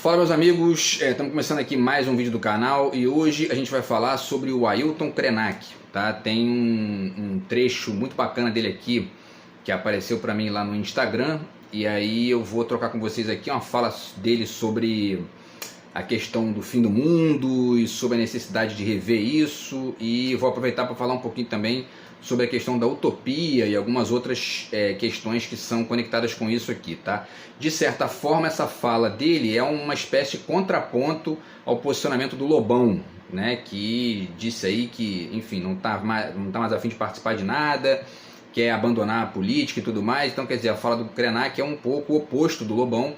Fala, meus amigos, estamos começando aqui mais um vídeo do canal e hoje a gente vai falar sobre o Ailton Krenak, tá? Tem um trecho muito bacana dele aqui que apareceu para mim lá no Instagram e aí eu vou trocar com vocês aqui uma fala dele sobre a questão do fim do mundo e sobre a necessidade de rever isso, e vou aproveitar para falar um pouquinho também sobre a questão da utopia e algumas outras questões que são conectadas com isso aqui, tá? De certa forma, essa fala dele é uma espécie de contraponto ao posicionamento do Lobão, né? Que disse aí que, enfim, não tá mais a fim de participar de nada, quer abandonar a política e tudo mais. Então, quer dizer, a fala do Krenak é um pouco o oposto do Lobão.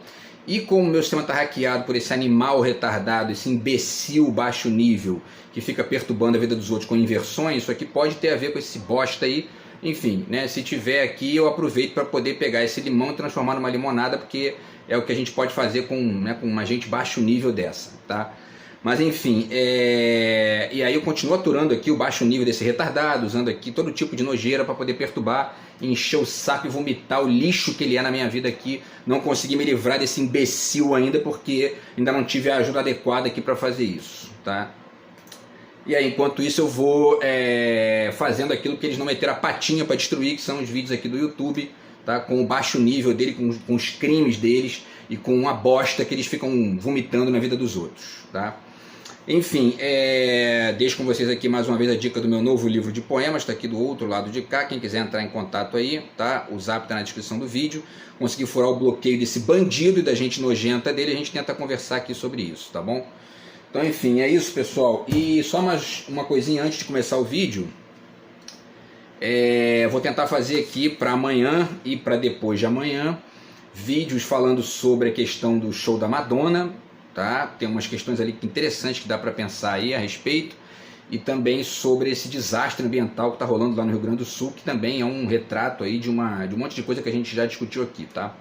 E como o meu sistema está hackeado por esse animal retardado, esse imbecil baixo nível que fica perturbando a vida dos outros com inversões, isso aqui pode ter a ver com esse bosta aí. Enfim, né, se tiver aqui eu aproveito para poder pegar esse limão e transformar numa limonada, porque é o que a gente pode fazer com uma gente baixo nível dessa, tá? Mas enfim, e aí eu continuo aturando aqui o baixo nível desse retardado, usando aqui todo tipo de nojeira para poder perturbar, encher o saco e vomitar o lixo que ele é na minha vida aqui. Não consegui me livrar desse imbecil ainda, porque ainda não tive a ajuda adequada aqui para fazer isso, tá? E aí, enquanto isso, eu vou fazendo aquilo que eles não meteram a patinha para destruir, que são os vídeos aqui do YouTube, tá? Com o baixo nível dele, com os crimes deles e com a bosta que eles ficam vomitando na vida dos outros, tá? Enfim, deixo com vocês aqui mais uma vez a dica do meu novo livro de poemas, está aqui do outro lado de cá, quem quiser entrar em contato aí, tá? O zap está na descrição do vídeo. Consegui furar o bloqueio desse bandido e da gente nojenta dele, a gente tenta conversar aqui sobre isso, tá bom? Então, enfim, é isso, pessoal. E só mais uma coisinha antes de começar o vídeo. Vou tentar fazer aqui para amanhã e para depois de amanhã vídeos falando sobre a questão do show da Madonna, tá? Tem umas questões ali interessantes que dá para pensar aí a respeito, e também sobre esse desastre ambiental que está rolando lá no Rio Grande do Sul, que também é um retrato aí de um monte de coisa que a gente já discutiu aqui, tá?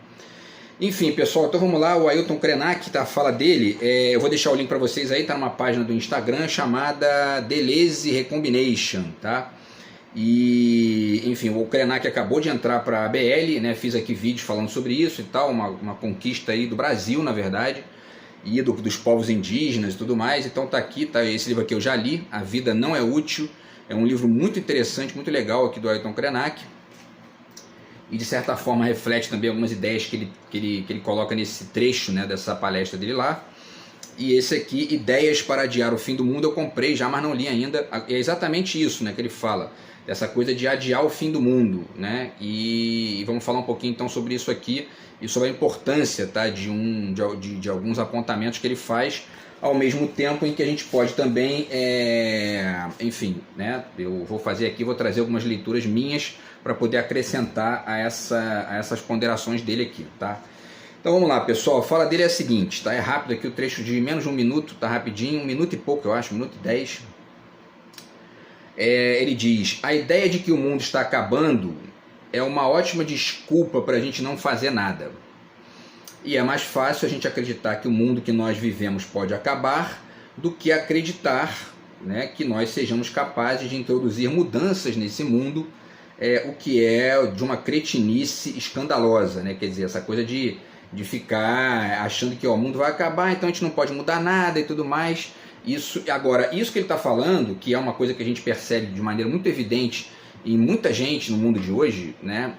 Enfim, pessoal, então vamos lá. O Ailton Krenak, tá? A fala dele, eu vou deixar o link para vocês aí, tá numa página do Instagram chamada Deleuze Recombination, tá? E, enfim, o Krenak acabou de entrar para a ABL, né? Fiz aqui vídeos falando sobre isso e tal, uma conquista aí do Brasil, na verdade, e dos povos indígenas e tudo mais. Então tá aqui, tá? Esse livro aqui eu já li, A Vida Não É Útil. É um livro muito interessante, muito legal aqui do Ailton Krenak, e de certa forma reflete também algumas ideias que ele coloca nesse trecho, né, dessa palestra dele lá. E esse aqui, Ideias para Adiar o Fim do Mundo, eu comprei já, mas não li ainda. É exatamente isso, né, que ele fala, dessa coisa de adiar o fim do mundo, né? E vamos falar um pouquinho então sobre isso aqui e sobre a importância, tá, de alguns apontamentos que ele faz, ao mesmo tempo em que a gente pode também, enfim, né? Eu vou fazer aqui, vou trazer algumas leituras minhas para poder acrescentar a essas ponderações dele aqui, tá? Então vamos lá, pessoal. A fala dele é a seguinte, tá? É rápido aqui, o trecho de menos de 1 minuto, tá rapidinho, 1 minuto e pouco, eu acho, 1 minuto e 10. Ele diz: a ideia de que o mundo está acabando é uma ótima desculpa para a gente não fazer nada. E é mais fácil a gente acreditar que o mundo que nós vivemos pode acabar do que acreditar, né, que nós sejamos capazes de introduzir mudanças nesse mundo, o que é de uma cretinice escandalosa, né? Quer dizer, essa coisa de ficar achando que o mundo vai acabar, então a gente não pode mudar nada e tudo mais. Isso que ele está falando, que é uma coisa que a gente percebe de maneira muito evidente em muita gente no mundo de hoje, né?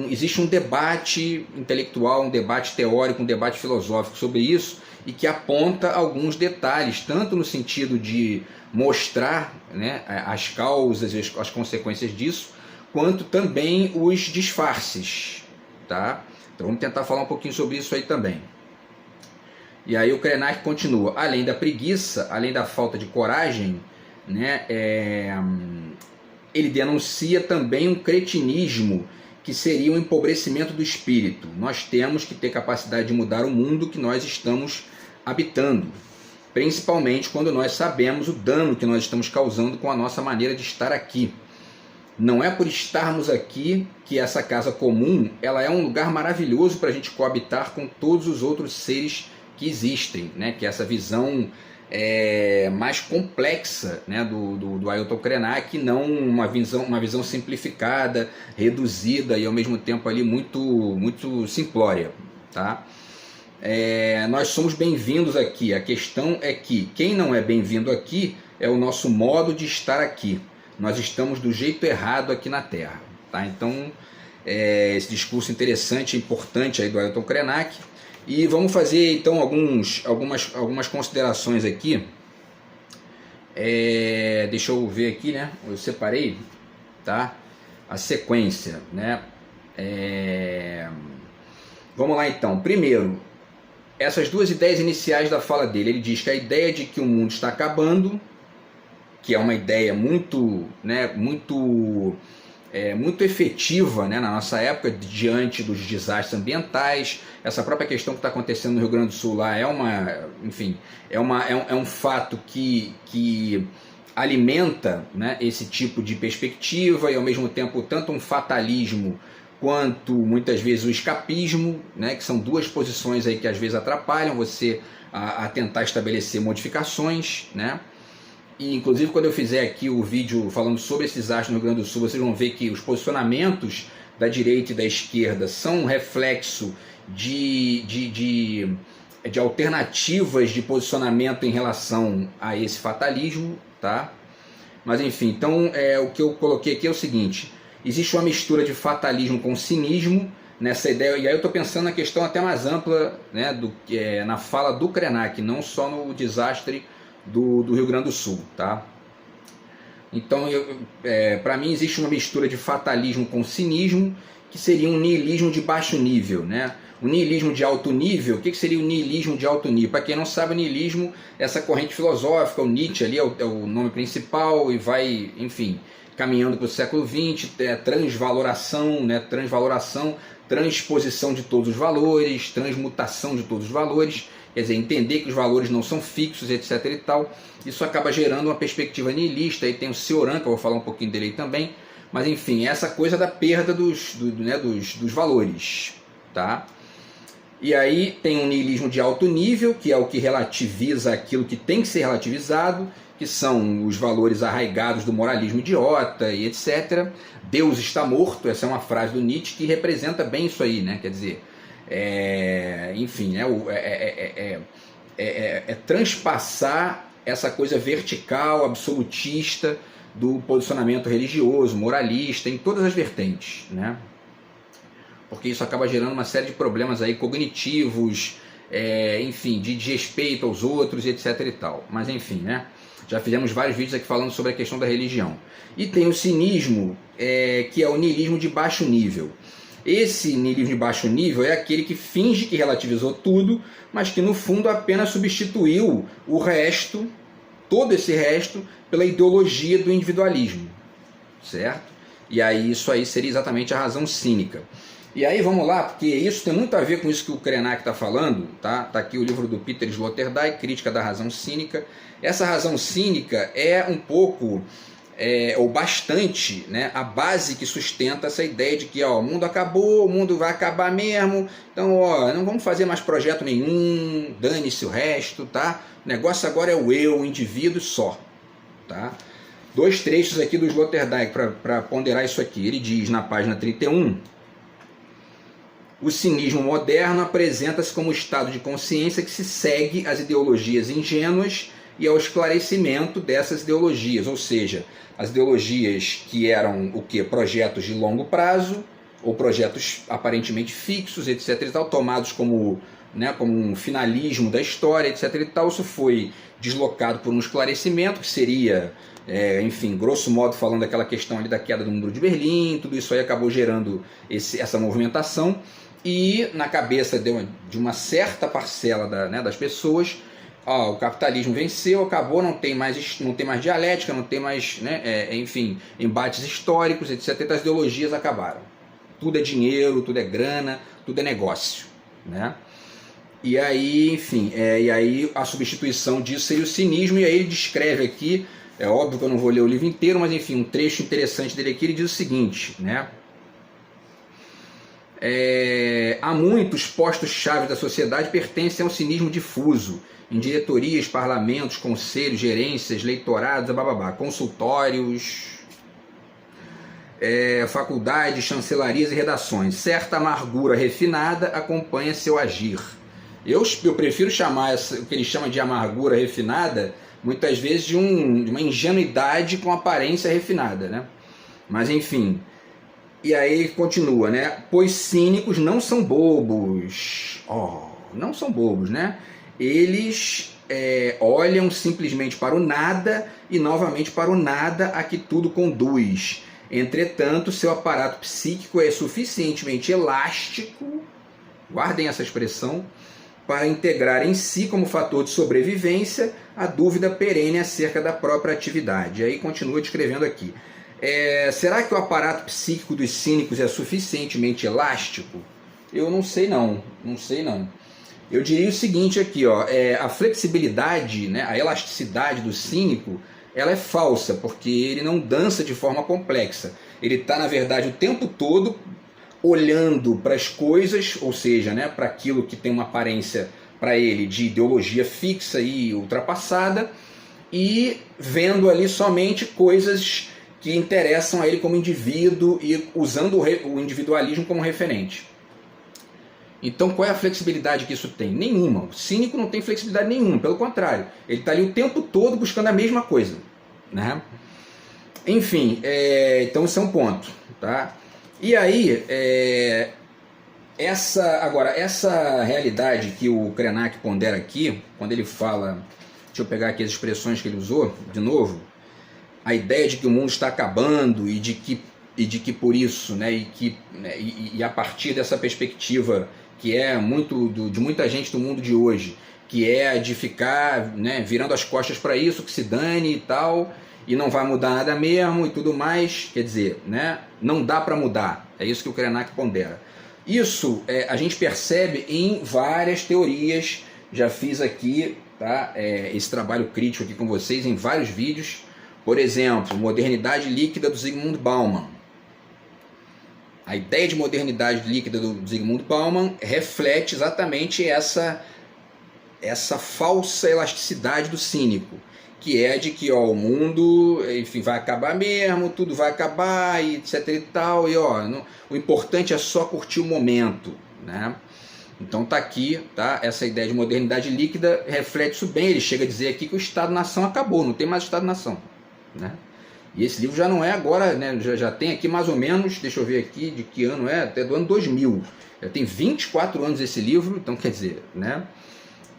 Existe um debate intelectual, um debate teórico, um debate filosófico sobre isso, e que aponta alguns detalhes, tanto no sentido de mostrar, né, as causas e as consequências disso, quanto também os disfarces, tá? Então vamos tentar falar um pouquinho sobre isso aí também. E aí o Krenak continua: além da preguiça, além da falta de coragem, né, ele denuncia também um cretinismo, que seria um empobrecimento do espírito. Nós temos que ter capacidade de mudar o mundo que nós estamos habitando, principalmente quando nós sabemos o dano que nós estamos causando com a nossa maneira de estar aqui. Não é por estarmos aqui que essa casa comum ela é um lugar maravilhoso para a gente coabitar com todos os outros seres que existem, né? Que essa visão mais complexa, né, do Ailton Krenak, não uma visão simplificada, reduzida e ao mesmo tempo ali muito simplória, tá? nós somos bem-vindos aqui. A questão é que quem não é bem-vindo aqui é o nosso modo de estar aqui. Nós estamos do jeito errado aqui na Terra. Tá? Então, esse discurso interessante, importante aí do Ailton Krenak. E vamos fazer então algumas considerações aqui. Deixa eu ver aqui, né? Eu separei, tá? A sequência, né? Vamos lá então. Primeiro, essas duas ideias iniciais da fala dele. Ele diz que a ideia de que o mundo está acabando, que é uma ideia muito efetiva, né, na nossa época, diante dos desastres ambientais. Essa própria questão que está acontecendo no Rio Grande do Sul lá é um fato que alimenta, né, esse tipo de perspectiva, e ao mesmo tempo tanto um fatalismo quanto muitas vezes o escapismo, né, que são duas posições aí que às vezes atrapalham você a tentar estabelecer modificações, né? E inclusive quando eu fizer aqui o vídeo falando sobre esses desastres no Rio Grande do Sul, vocês vão ver que os posicionamentos da direita e da esquerda são um reflexo de alternativas de posicionamento em relação a esse fatalismo, tá? Mas enfim, então o que eu coloquei aqui é o seguinte: existe uma mistura de fatalismo com cinismo nessa ideia, e aí eu estou pensando na questão até mais ampla, né, na fala do Krenak, não só no desastre do Rio Grande do Sul, tá? Então, para mim existe uma mistura de fatalismo com cinismo, que seria um niilismo de baixo nível, né? O niilismo de alto nível, o que seria o niilismo de alto nível? Para quem não sabe, o niilismo é essa corrente filosófica, o Nietzsche ali é o nome principal, e vai, enfim, caminhando para o século XX, transvaloração, né? Transposição de todos os valores, transmutação de todos os valores, quer dizer, entender que os valores não são fixos, etc. e tal. Isso acaba gerando uma perspectiva niilista. Aí tem o Cioran, que eu vou falar um pouquinho dele aí também, mas enfim, essa coisa da perda dos valores, tá? E aí tem um niilismo de alto nível, que é o que relativiza aquilo que tem que ser relativizado, que são os valores arraigados do moralismo idiota e etc. Deus está morto, essa é uma frase do Nietzsche que representa bem isso aí, né? Quer dizer, enfim, né? Transpassar essa coisa vertical, absolutista do posicionamento religioso, moralista, em todas as vertentes, né? Porque isso acaba gerando uma série de problemas aí cognitivos, enfim, de desrespeito aos outros, etc. e tal. Mas enfim, né? Já fizemos vários vídeos aqui falando sobre a questão da religião. E tem o cinismo, que é o niilismo de baixo nível. Esse niilismo de baixo nível é aquele que finge que relativizou tudo, mas que no fundo apenas substituiu o resto, todo esse resto, pela ideologia do individualismo, certo? E aí isso aí seria exatamente a razão cínica. E aí vamos lá, porque isso tem muito a ver com isso que o Krenak está falando, tá? Tá aqui o livro do Peter Sloterdijk, Crítica da Razão Cínica. Essa razão cínica é um pouco, ou bastante, né, a base que sustenta essa ideia de que o mundo acabou, o mundo vai acabar mesmo, então não vamos fazer mais projeto nenhum, dane-se o resto, tá? O negócio agora é o eu, o indivíduo só, tá? Dois trechos aqui do Sloterdijk para ponderar isso aqui. Ele diz na página 31: o cinismo moderno apresenta-se como estado de consciência que se segue às ideologias ingênuas e ao esclarecimento dessas ideologias, ou seja, as ideologias que eram o quê? Projetos de longo prazo, ou projetos aparentemente fixos, etc. e tal, tomados como um finalismo da história, etc. e tal. Isso foi deslocado por um esclarecimento, que seria, enfim, grosso modo falando, aquela questão ali da queda do Muro de Berlim. Tudo isso aí acabou gerando essa movimentação, e na cabeça de uma certa parcela das pessoas, o capitalismo venceu, acabou, não tem mais dialética, não tem mais, enfim, embates históricos, etc. As ideologias acabaram. Tudo é dinheiro, tudo é grana, tudo é negócio, né? E aí, enfim, e aí a substituição disso seria o cinismo. E aí ele descreve aqui, é óbvio que eu não vou ler o livro inteiro, mas enfim, um trecho interessante dele aqui. Ele diz o seguinte, né? Há muitos postos-chave da sociedade pertencem ao cinismo difuso, em diretorias, parlamentos, conselhos, gerências, leitorados, consultórios, faculdades, chancelarias e redações. Certa amargura refinada acompanha seu agir. Eu prefiro chamar o que ele chama de amargura refinada, muitas vezes de uma ingenuidade com aparência refinada, né? Mas enfim, e aí continua, né? Pois cínicos não são bobos, não são bobos, né? Eles olham simplesmente para o nada e novamente para o nada a que tudo conduz. Entretanto, seu aparato psíquico é suficientemente elástico, guardem essa expressão, para integrar em si como fator de sobrevivência a dúvida perene acerca da própria atividade. Aí continua descrevendo aqui. Será que o aparato psíquico dos cínicos é suficientemente elástico? Eu não sei não, Eu diria o seguinte aqui, a flexibilidade, né, a elasticidade do cínico, ela é falsa, porque ele não dança de forma complexa. Ele está, na verdade, o tempo todo olhando para as coisas, ou seja, né, para aquilo que tem uma aparência para ele de ideologia fixa e ultrapassada, e vendo ali somente coisas que interessam a ele como indivíduo e usando o individualismo como referente. Então qual é a flexibilidade que isso tem? Nenhuma. O cínico não tem flexibilidade nenhuma, pelo contrário. Ele está ali o tempo todo buscando a mesma coisa, né? Enfim, então isso é um ponto, tá? E aí, essa realidade que o Krenak pondera aqui, quando ele fala, deixa eu pegar aqui as expressões que ele usou, de novo, a ideia de que o mundo está acabando e de que por isso, né, e a partir dessa perspectiva que é de muita gente do mundo de hoje, que é de ficar, né, virando as costas para isso, que se dane e tal, e não vai mudar nada mesmo e tudo mais, quer dizer, né, não dá para mudar, é isso que o Krenak pondera. Isso a gente percebe em várias teorias, já fiz aqui, tá, esse trabalho crítico aqui com vocês em vários vídeos, por exemplo, Modernidade Líquida do Zygmunt Bauman. A ideia de modernidade líquida do Zygmunt Bauman reflete exatamente essa falsa elasticidade do cínico, que é de que o mundo, enfim, vai acabar mesmo, tudo vai acabar, e etc e tal, e o importante é só curtir o momento, né? Então tá aqui, tá? Essa ideia de modernidade líquida reflete isso bem. Ele chega a dizer aqui que o Estado-nação acabou, não tem mais Estado-nação, né? E esse livro já não é agora, né? Já tem aqui mais ou menos, deixa eu ver aqui de que ano é, até do ano 2000. Já tem 24 anos esse livro, então quer dizer, né?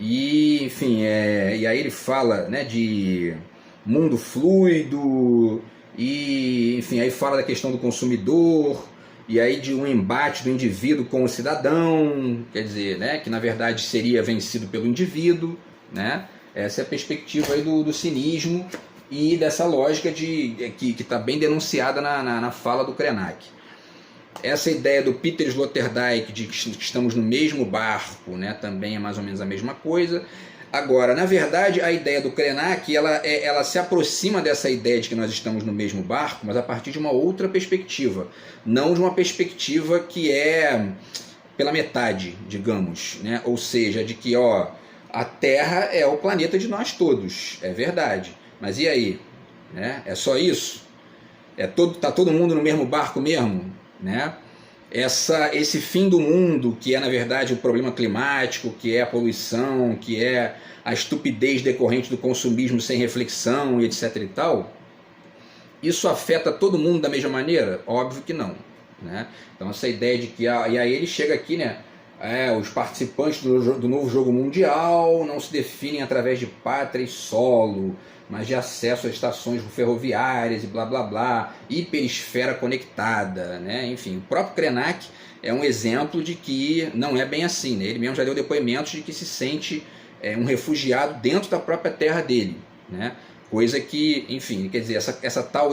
E, enfim, e aí ele fala, né, de mundo fluido, e, enfim, aí fala da questão do consumidor, e aí de um embate do indivíduo com o cidadão, quer dizer, né, que na verdade seria vencido pelo indivíduo, né? Essa é a perspectiva aí do cinismo e dessa lógica que está bem denunciada na fala do Krenak. Essa ideia do Peter Sloterdijk de que estamos no mesmo barco, né, também é mais ou menos a mesma coisa. Agora, na verdade, a ideia do Krenak ela se aproxima dessa ideia de que nós estamos no mesmo barco, mas a partir de uma outra perspectiva, não de uma perspectiva que é pela metade, digamos, né? Ou seja, de que a Terra é o planeta de nós todos, é verdade, mas e aí? Né? É só isso? Tá todo mundo no mesmo barco mesmo? Né? Esse fim do mundo, que é na verdade o problema climático, que é a poluição, que é a estupidez decorrente do consumismo sem reflexão e etc e tal, isso afeta todo mundo da mesma maneira? Óbvio que não, né? Então essa ideia de que, e aí ele chega aqui, né, os participantes do novo jogo mundial não se definem através de pátria e solo, mas de acesso às estações ferroviárias e blá blá blá, hiperesfera conectada, né? Enfim, o próprio Krenak é um exemplo de que não é bem assim, né? Ele mesmo já deu depoimentos de que se sente um refugiado dentro da própria terra dele, né? Coisa que, enfim, quer dizer, essa tal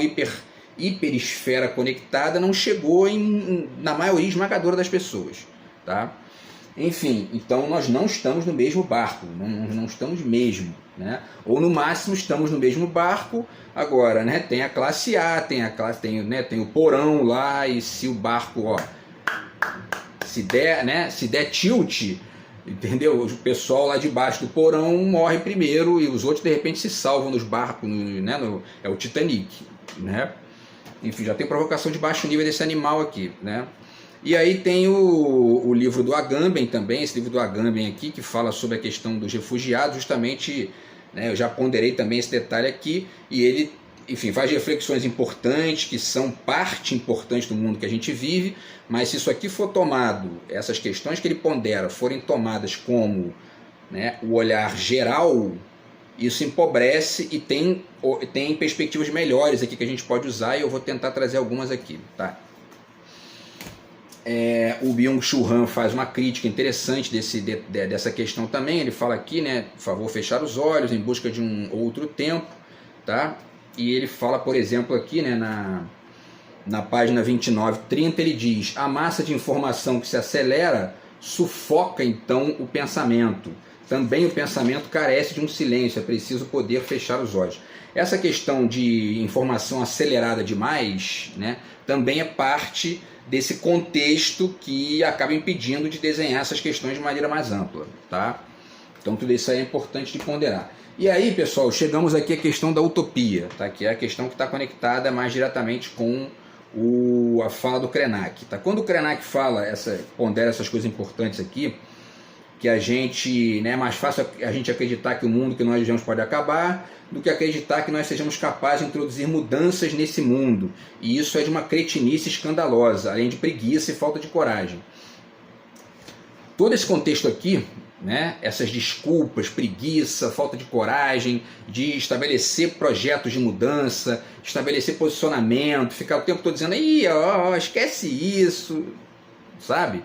hiperesfera conectada não chegou na maioria esmagadora das pessoas, tá? Enfim, então nós não estamos no mesmo barco, não estamos mesmo, né? Ou no máximo estamos no mesmo barco. Agora, né, tem a classe A, tem o porão lá, e se o barco, se der tilt, entendeu? O pessoal lá debaixo do porão morre primeiro e os outros de repente se salvam nos barcos, né? É o Titanic, né? Enfim, já tem provocação de baixo nível desse animal aqui, né? E aí tem o livro do Agamben também, esse livro do Agamben aqui, que fala sobre a questão dos refugiados, justamente, né, eu já ponderei também esse detalhe aqui, e ele, enfim, faz reflexões importantes, que são parte importante do mundo que a gente vive, mas se isso aqui for tomado, essas questões que ele pondera forem tomadas como, né, o olhar geral, isso empobrece e tem perspectivas melhores aqui que a gente pode usar, e eu vou tentar trazer algumas aqui, tá? O Byung-Chul Han faz uma crítica interessante dessa questão também. Ele fala aqui, né, por favor, fechar os olhos em busca de um outro tempo, tá? E ele fala, por exemplo, aqui, né, na página 29, 30, ele diz: a massa de informação que se acelera sufoca então o pensamento. Também o pensamento carece de um silêncio, é preciso poder fechar os olhos. Essa questão de informação acelerada demais, né, também é parte desse contexto que acaba impedindo de desenhar essas questões de maneira mais ampla, tá? Então tudo isso aí é importante de ponderar. E aí, pessoal, chegamos aqui à questão da utopia, tá? Que é a questão que está conectada mais diretamente com a fala do Krenak, tá? Quando o Krenak pondera essas coisas importantes aqui, que a gente, né, é mais fácil a gente acreditar que o mundo que nós vivemos pode acabar do que acreditar que nós sejamos capazes de introduzir mudanças nesse mundo. E isso é de uma cretinice escandalosa, além de preguiça e falta de coragem. Todo esse contexto aqui, né, essas desculpas, preguiça, falta de coragem, de estabelecer projetos de mudança, estabelecer posicionamento, ficar o tempo todo dizendo: "Ih, ó, esquece isso", sabe?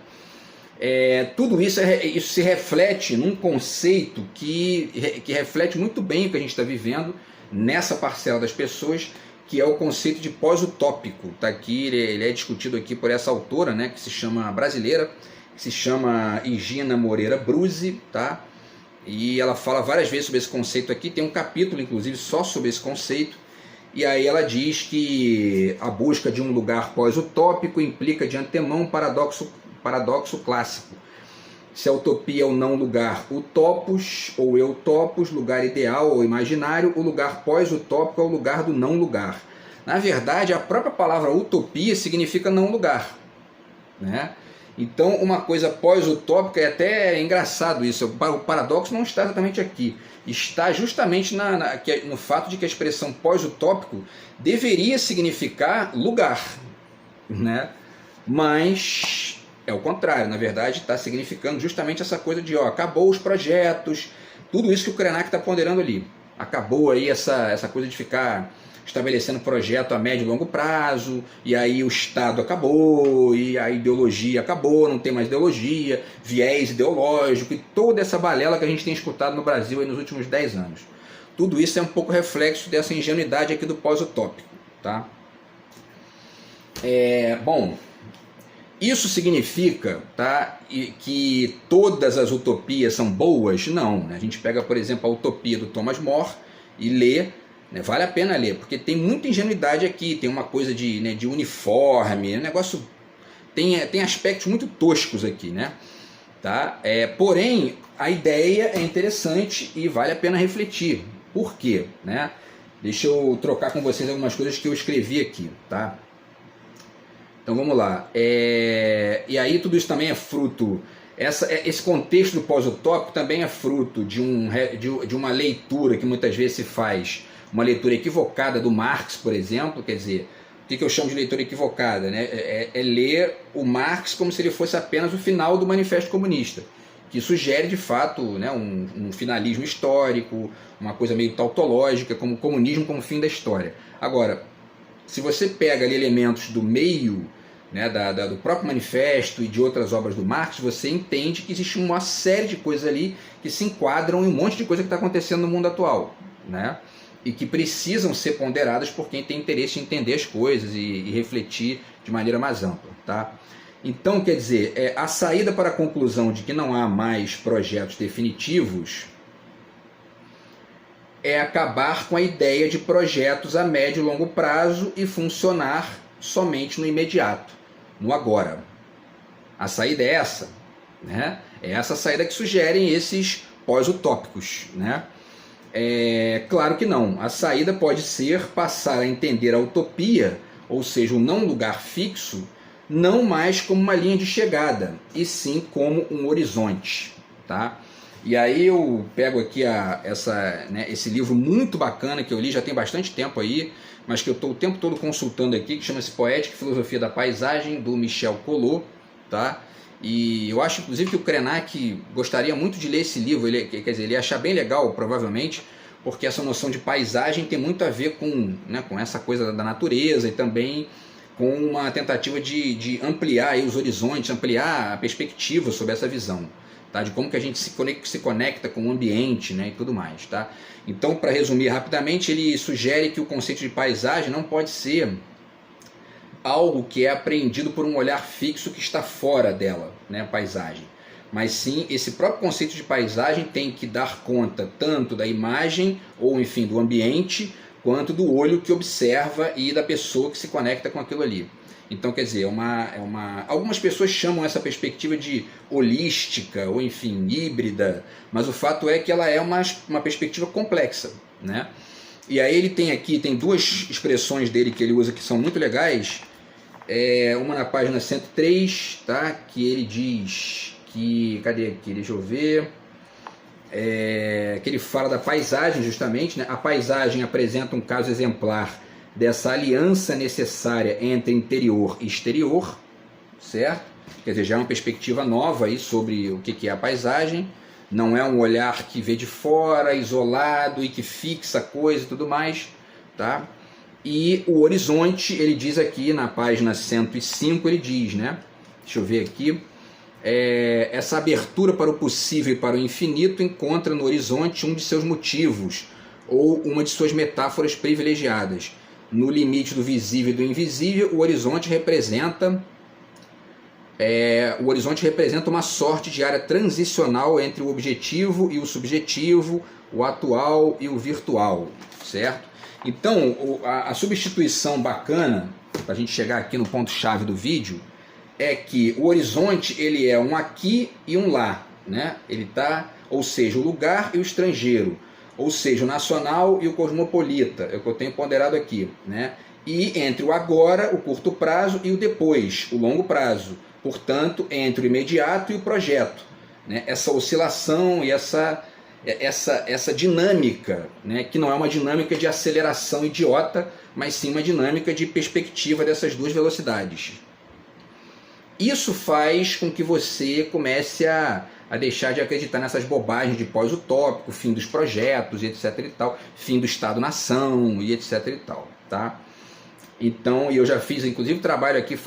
Tudo isso, isso se reflete num conceito que reflete muito bem o que a gente está vivendo nessa parcela das pessoas, que é o conceito de pós-utópico. Tá aqui, ele é discutido aqui por essa autora, né, que se chama brasileira, que se chama Higina Moreira Bruzzi, tá? E ela fala várias vezes sobre esse conceito aqui, tem um capítulo inclusive só sobre esse conceito. E aí ela diz que a busca de um lugar pós-utópico implica de antemão um paradoxo clássico. Se a utopia é o não lugar, o topos ou eu topos, lugar ideal ou imaginário, o lugar pós-utópico é o lugar do não lugar. Na verdade, a própria palavra utopia significa não lugar, né? Então, uma coisa pós-utópica, é até engraçado isso, o paradoxo não está exatamente aqui, está justamente no fato de que a expressão pós-utópico deveria significar lugar, né? Mas é o contrário, na verdade está significando justamente essa coisa de acabou os projetos, tudo isso que o Krenak está ponderando ali. Acabou aí essa coisa de ficar estabelecendo projeto a médio e longo prazo, e aí o Estado acabou, e a ideologia acabou, não tem mais ideologia, viés ideológico, e toda essa balela que a gente tem escutado no Brasil aí nos últimos 10 anos. Tudo isso é um pouco reflexo dessa ingenuidade aqui do pós-utópico, tá? Bom, isso significa, tá, que todas as utopias são boas? Não. A gente pega, por exemplo, a utopia do Thomas More e lê, né, vale a pena ler, porque tem muita ingenuidade aqui, tem uma coisa de uniforme, negócio, tem aspectos muito toscos aqui, né? Tá? Porém, a ideia é interessante e vale a pena refletir. Por quê? Né? Deixa eu trocar com vocês algumas coisas que eu escrevi aqui, tá? Então vamos lá. E aí tudo isso também é fruto, esse contexto do pós-utópico também é fruto de uma leitura que muitas vezes se faz, uma leitura equivocada do Marx, por exemplo. Quer dizer, o que eu chamo de leitura equivocada, né? É ler o Marx como se ele fosse apenas o final do Manifesto Comunista, que sugere de fato, né, um finalismo histórico, uma coisa meio tautológica, como o comunismo como fim da história. Agora, se você pega ali elementos do meio, né, do próprio manifesto e de outras obras do Marx, você entende que existe uma série de coisas ali que se enquadram em um monte de coisa que está acontecendo no mundo atual, né, e que precisam ser ponderadas por quem tem interesse em entender as coisas e refletir de maneira mais ampla, tá? Então, quer dizer, a saída para a conclusão de que não há mais projetos definitivos é acabar com a ideia de projetos a médio e longo prazo e funcionar somente no imediato, no agora. A saída é essa, né? É essa saída que sugerem esses pós-utópicos, né? Claro que não. A saída pode ser passar a entender a utopia, ou seja, o não lugar fixo, não mais como uma linha de chegada, e sim como um horizonte, tá? E aí eu pego aqui esse livro muito bacana que eu li, já tem bastante tempo aí, mas que eu estou o tempo todo consultando aqui, que chama-se Poética e Filosofia da Paisagem, do Michel Collot, tá? E eu acho, inclusive, que o Krenak gostaria muito de ler esse livro, quer dizer, ele ia achar bem legal, provavelmente, porque essa noção de paisagem tem muito a ver com, né, com essa coisa da natureza e também com uma tentativa de ampliar aí os horizontes, ampliar a perspectiva sobre essa visão, tá? De como que a gente se conecta com o ambiente, né, e tudo mais. Tá? Então, para resumir rapidamente, ele sugere que o conceito de paisagem não pode ser algo que é apreendido por um olhar fixo que está fora dela, né, a paisagem. Mas sim, esse próprio conceito de paisagem tem que dar conta tanto da imagem, ou enfim, do ambiente, quanto do olho que observa e da pessoa que se conecta com aquilo ali. Então, quer dizer, algumas pessoas chamam essa perspectiva de holística, ou enfim, híbrida, mas o fato é que ela é uma perspectiva complexa, né? E aí ele tem duas expressões dele que ele usa que são muito legais, uma na página 103, tá? Que ele diz que, cadê aqui, deixa eu ver, que ele fala da paisagem justamente, né? A paisagem apresenta um caso exemplar dessa aliança necessária entre interior e exterior, certo? Quer dizer, já é uma perspectiva nova aí sobre o que é a paisagem, não é um olhar que vê de fora, isolado e que fixa a coisa e tudo mais, tá? E o horizonte, ele diz aqui na página 105, ele diz, né? Deixa eu ver aqui, essa abertura para o possível e para o infinito encontra no horizonte um de seus motivos, ou uma de suas metáforas privilegiadas. No limite do visível e do invisível, o horizonte representa uma sorte de área transicional entre o objetivo e o subjetivo, o atual e o virtual, certo? Então, a substituição bacana, para a gente chegar aqui no ponto-chave do vídeo, é que o horizonte ele é um aqui e um lá, né? Ele tá, ou seja, o lugar e o estrangeiro, ou seja, o nacional e o cosmopolita, é o que eu tenho ponderado aqui, né? E entre o agora, o curto prazo, e o depois, o longo prazo. Portanto, entre o imediato e o projeto, né? Essa oscilação e essa dinâmica, né? Que não é uma dinâmica de aceleração idiota, mas sim uma dinâmica de perspectiva dessas duas velocidades. Isso faz com que você comece a deixar de acreditar nessas bobagens de pós-utópico, fim dos projetos e etc e tal, fim do Estado-nação e etc e tal, tá? Então, eu já fiz inclusive trabalho aqui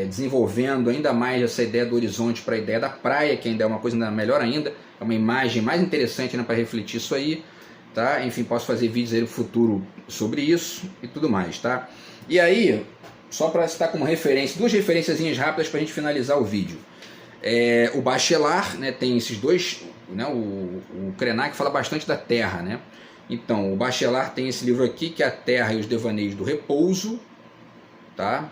desenvolvendo ainda mais essa ideia do horizonte para a ideia da praia, que ainda é uma coisa ainda melhor ainda, é uma imagem mais interessante, né, para refletir isso aí, tá? Enfim, posso fazer vídeos aí no futuro sobre isso e tudo mais, tá? E aí, só para citar como referência, duas referenciazinhas rápidas para a gente finalizar o vídeo. O Bachelard, né, tem esses dois, né, o Krenak fala bastante da Terra, né? Então, o Bachelard tem esse livro aqui, que é A Terra e os Devaneios do Repouso, tá?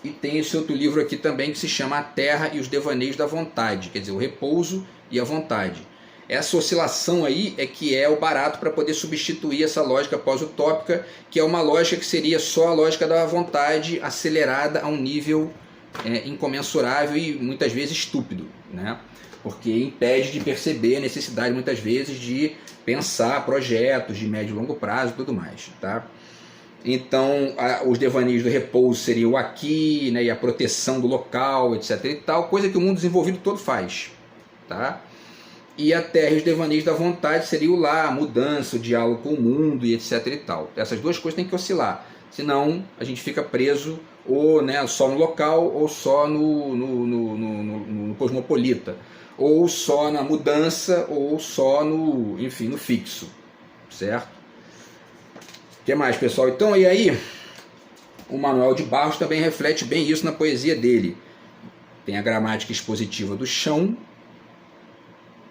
E tem esse outro livro aqui também que se chama A Terra e os Devaneios da Vontade, quer dizer, o repouso e a vontade. Essa oscilação aí é que é o barato para poder substituir essa lógica pós-utópica, que é uma lógica que seria só a lógica da vontade acelerada a um nível incomensurável e muitas vezes estúpido, né? Porque impede de perceber a necessidade muitas vezes de pensar projetos de médio e longo prazo e tudo mais, tá? Então, os devaneios do repouso seriam o aqui, né, e a proteção do local, etc e tal, coisa que o mundo desenvolvido todo faz, tá? E a terra e os devaneios da vontade seria o lá, a mudança, o diálogo com o mundo e etc e tal. Essas duas coisas têm que oscilar, senão a gente fica preso ou, né, só no local ou só no cosmopolita, ou só na mudança ou só no fixo, certo? O que mais, pessoal? Então, e aí, o Manuel de Barros também reflete bem isso na poesia dele. Tem a gramática expositiva do chão,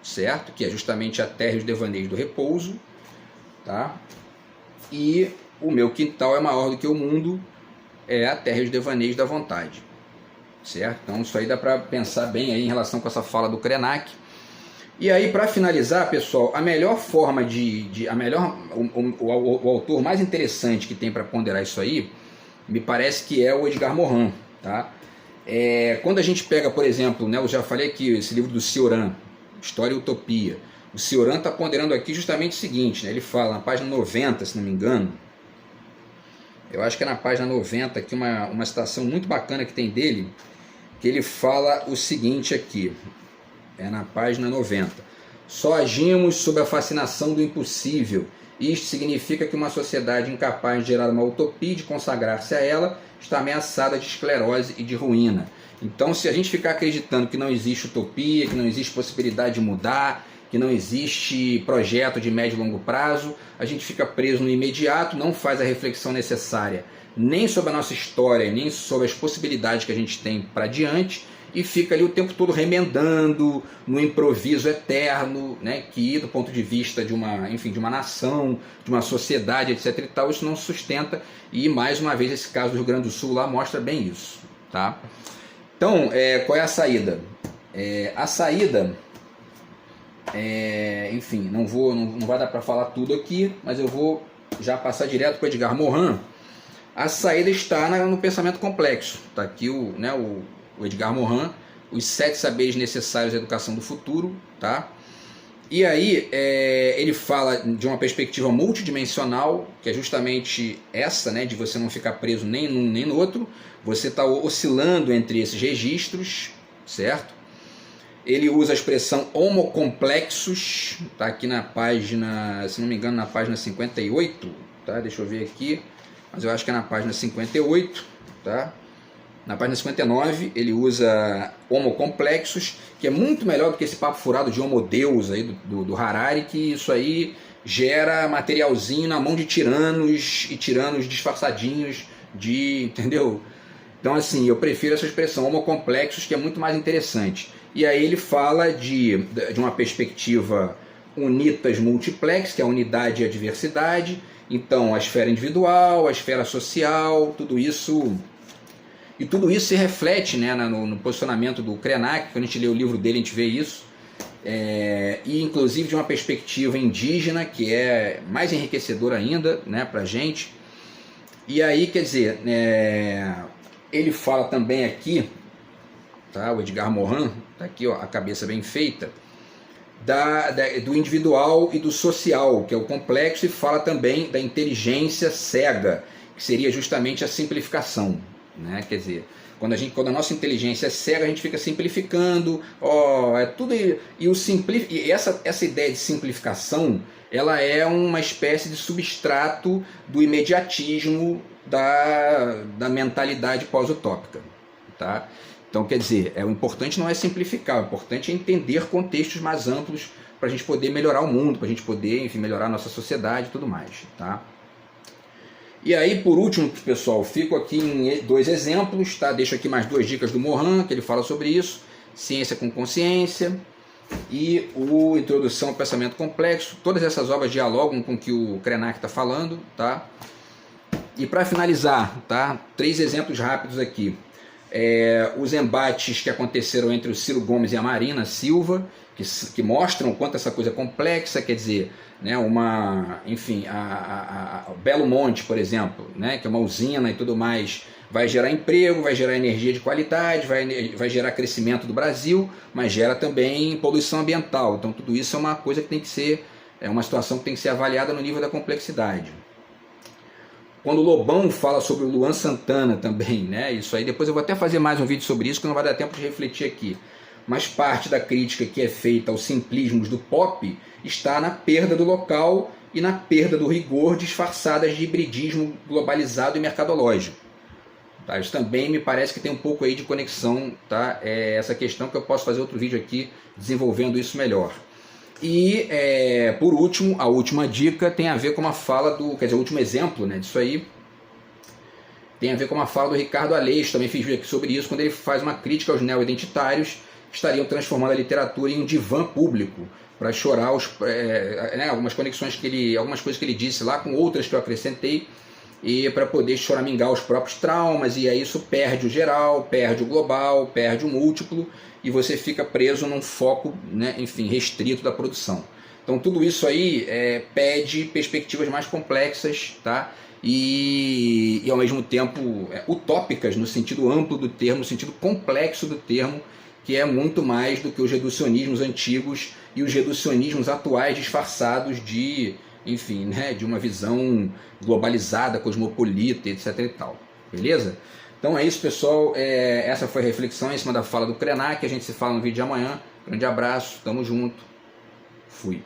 certo? Que é justamente a terra e os devaneios do repouso, tá? E o meu quintal é maior do que o mundo, é a terra e os devaneios da vontade, certo? Então isso aí dá para pensar bem aí em relação com essa fala do Krenak. E aí, para finalizar, pessoal, a melhor forma o autor mais interessante que tem para ponderar isso aí, me parece que é o Edgar Morin, tá? Quando a gente pega, por exemplo, né, eu já falei aqui, esse livro do Cioran, História e Utopia, o Cioran está ponderando aqui justamente o seguinte, né, ele fala na página 90, se não me engano, eu acho que é na página 90, aqui uma citação muito bacana que tem dele, que ele fala o seguinte aqui, é na página 90, só agimos sob a fascinação do impossível. Isto significa que uma sociedade incapaz de gerar uma utopia e de consagrar-se a ela está ameaçada de esclerose e de ruína. Então, se a gente ficar acreditando que não existe utopia, que não existe possibilidade de mudar, que não existe projeto de médio e longo prazo, a gente fica preso no imediato, não faz a reflexão necessária nem sobre a nossa história, nem sobre as possibilidades que a gente tem para diante, e fica ali o tempo todo remendando no improviso eterno, né, que do ponto de vista de uma, enfim, de uma nação, de uma sociedade, etc. e tal, isso não se sustenta, e mais uma vez esse caso do Rio Grande do Sul lá mostra bem isso, tá? Então, qual é a saída? A saída, enfim, não vai dar para falar tudo aqui, mas eu vou já passar direto para o Edgar Morin. A saída está no pensamento complexo, tá aqui o Edgar Morin, os 7 saberes necessários à educação do futuro, tá? E aí ele fala de uma perspectiva multidimensional, que é justamente essa, né, de você não ficar preso nem num nem no outro, você está oscilando entre esses registros, certo? Ele usa a expressão homocomplexos, tá aqui na página, se não me engano, na página 58, tá? Deixa eu ver aqui, mas eu acho que é na página 58, tá? Na página 59 ele usa homocomplexos, que é muito melhor do que esse papo furado de homodeus aí do Harari, que isso aí gera materialzinho na mão de tiranos e tiranos disfarçadinhos entendeu? Então assim, eu prefiro essa expressão homocomplexos, que é muito mais interessante. E aí ele fala de uma perspectiva unitas multiplex, que é a unidade e a diversidade. Então a esfera individual, a esfera social, tudo isso... E tudo isso se reflete, né, no posicionamento do Krenak. Quando a gente lê o livro dele, a gente vê isso. E inclusive de uma perspectiva indígena, que é mais enriquecedora ainda, né, para a gente. E aí, quer dizer, ele fala também aqui, tá, o Edgar Morin, tá aqui, ó, a cabeça bem feita, do individual e do social, que é o complexo, e fala também da inteligência cega, que seria justamente a simplificação. Né? Quer dizer, quando a nossa inteligência é cega, a gente fica simplificando, tudo e essa ideia de simplificação, ela é uma espécie de substrato do imediatismo da mentalidade pós-utópica, tá? Então, quer dizer, o importante não é simplificar, o importante é entender contextos mais amplos para a gente poder melhorar o mundo, para a gente poder, enfim, melhorar a nossa sociedade e tudo mais, tá? E aí, por último, pessoal, fico aqui em 2 exemplos, tá? Deixo aqui mais 2 dicas do Morin, que ele fala sobre isso, Ciência com Consciência e o Introdução ao Pensamento Complexo. Todas essas obras dialogam com o que o Krenak está falando, tá? E para finalizar, tá? 3 exemplos rápidos aqui. Os embates que aconteceram entre o Ciro Gomes e a Marina Silva, que mostram o quanto essa coisa é complexa, quer dizer, né, enfim, o Belo Monte, por exemplo, né, que é uma usina e tudo mais, vai gerar emprego, vai gerar energia de qualidade, vai gerar crescimento do Brasil, mas gera também poluição ambiental. Então tudo isso é uma coisa que tem que ser, uma situação que tem que ser avaliada no nível da complexidade. Quando o Lobão fala sobre o Luan Santana também, né, isso aí depois eu vou até fazer mais um vídeo sobre isso, que não vai dar tempo de refletir aqui. Mas parte da crítica que é feita aos simplismos do pop está na perda do local e na perda do rigor disfarçadas de hibridismo globalizado e mercadológico. Tá? Isso também me parece que tem um pouco aí de conexão, tá? Essa questão que eu posso fazer outro vídeo aqui desenvolvendo isso melhor. E, por último, a última dica tem a ver com uma fala quer dizer, o último exemplo, né, disso aí, tem a ver com uma fala do Ricardo Aleixo, também fiz vídeo aqui sobre isso, quando ele faz uma crítica aos neo-identitários que estariam transformando a literatura em um divã público, para chorar algumas conexões algumas coisas que ele disse lá com outras que eu acrescentei, e para poder choramingar os próprios traumas, e aí isso perde o geral, perde o global, perde o múltiplo, e você fica preso num foco, né, enfim, restrito da produção. Então Então tudo isso aí pede perspectivas mais complexas, tá? E ao mesmo tempo utópicas no sentido amplo do termo, no sentido complexo do termo, que é muito mais do que os reducionismos antigos e os reducionismos atuais disfarçados de, enfim, né, de uma visão globalizada, cosmopolita, etc e tal. Beleza? Então é isso, pessoal. Essa foi a reflexão em cima da fala do Krenak. A gente se fala no vídeo de amanhã. Grande abraço, tamo junto. Fui.